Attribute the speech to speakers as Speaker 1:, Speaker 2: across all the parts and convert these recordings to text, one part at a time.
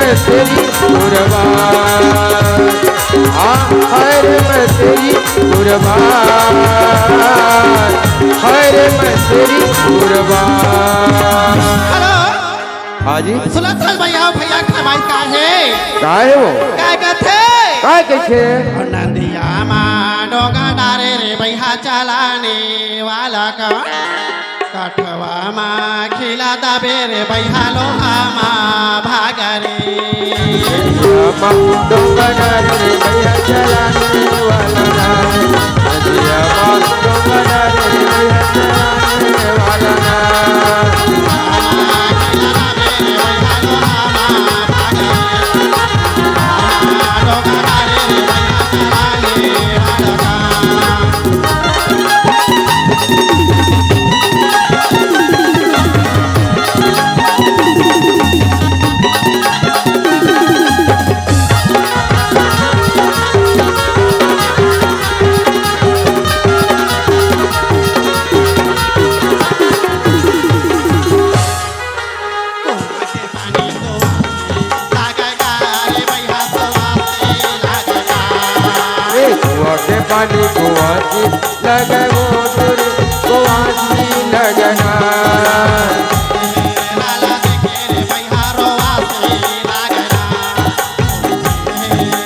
Speaker 1: मैं तेरी कुर्बान, हाय रे मैं तेरी कुर्बान, हाय रे मैं तेरी कुर्बान।
Speaker 2: हेलो
Speaker 1: हाँ जी
Speaker 2: सुना चल भैया भैया खमाई का
Speaker 1: है वो
Speaker 2: क्या कहते
Speaker 1: काय कैसे
Speaker 2: नंदिया माँ डोंगा डारे रे भैया चलाने वाला का कठवा माँ खिला दबे रे भैया लोहा माँ भागरे
Speaker 1: डोंगा डारे रे भैया चलाने वाला ना, नदिया माँ डोंगा डारे रे भैया चलाने वाला ना, पानी कुआसी लगे वो तुर कुआसी लगना,
Speaker 2: लाला देखे रे भैया रोवासी लगना,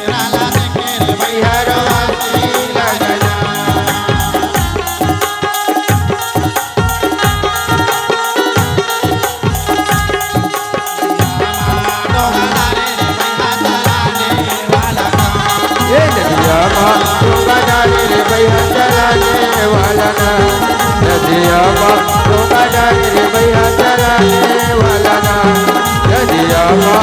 Speaker 2: लाला देखे रे भैया रोवासी लगना,
Speaker 1: ये नदिया माँ डोंगा डाले रे भैया चलाने वाला ना, नदिया माँ डोंगा डाले रे भैया चलाने वाला ना, नदिया माँ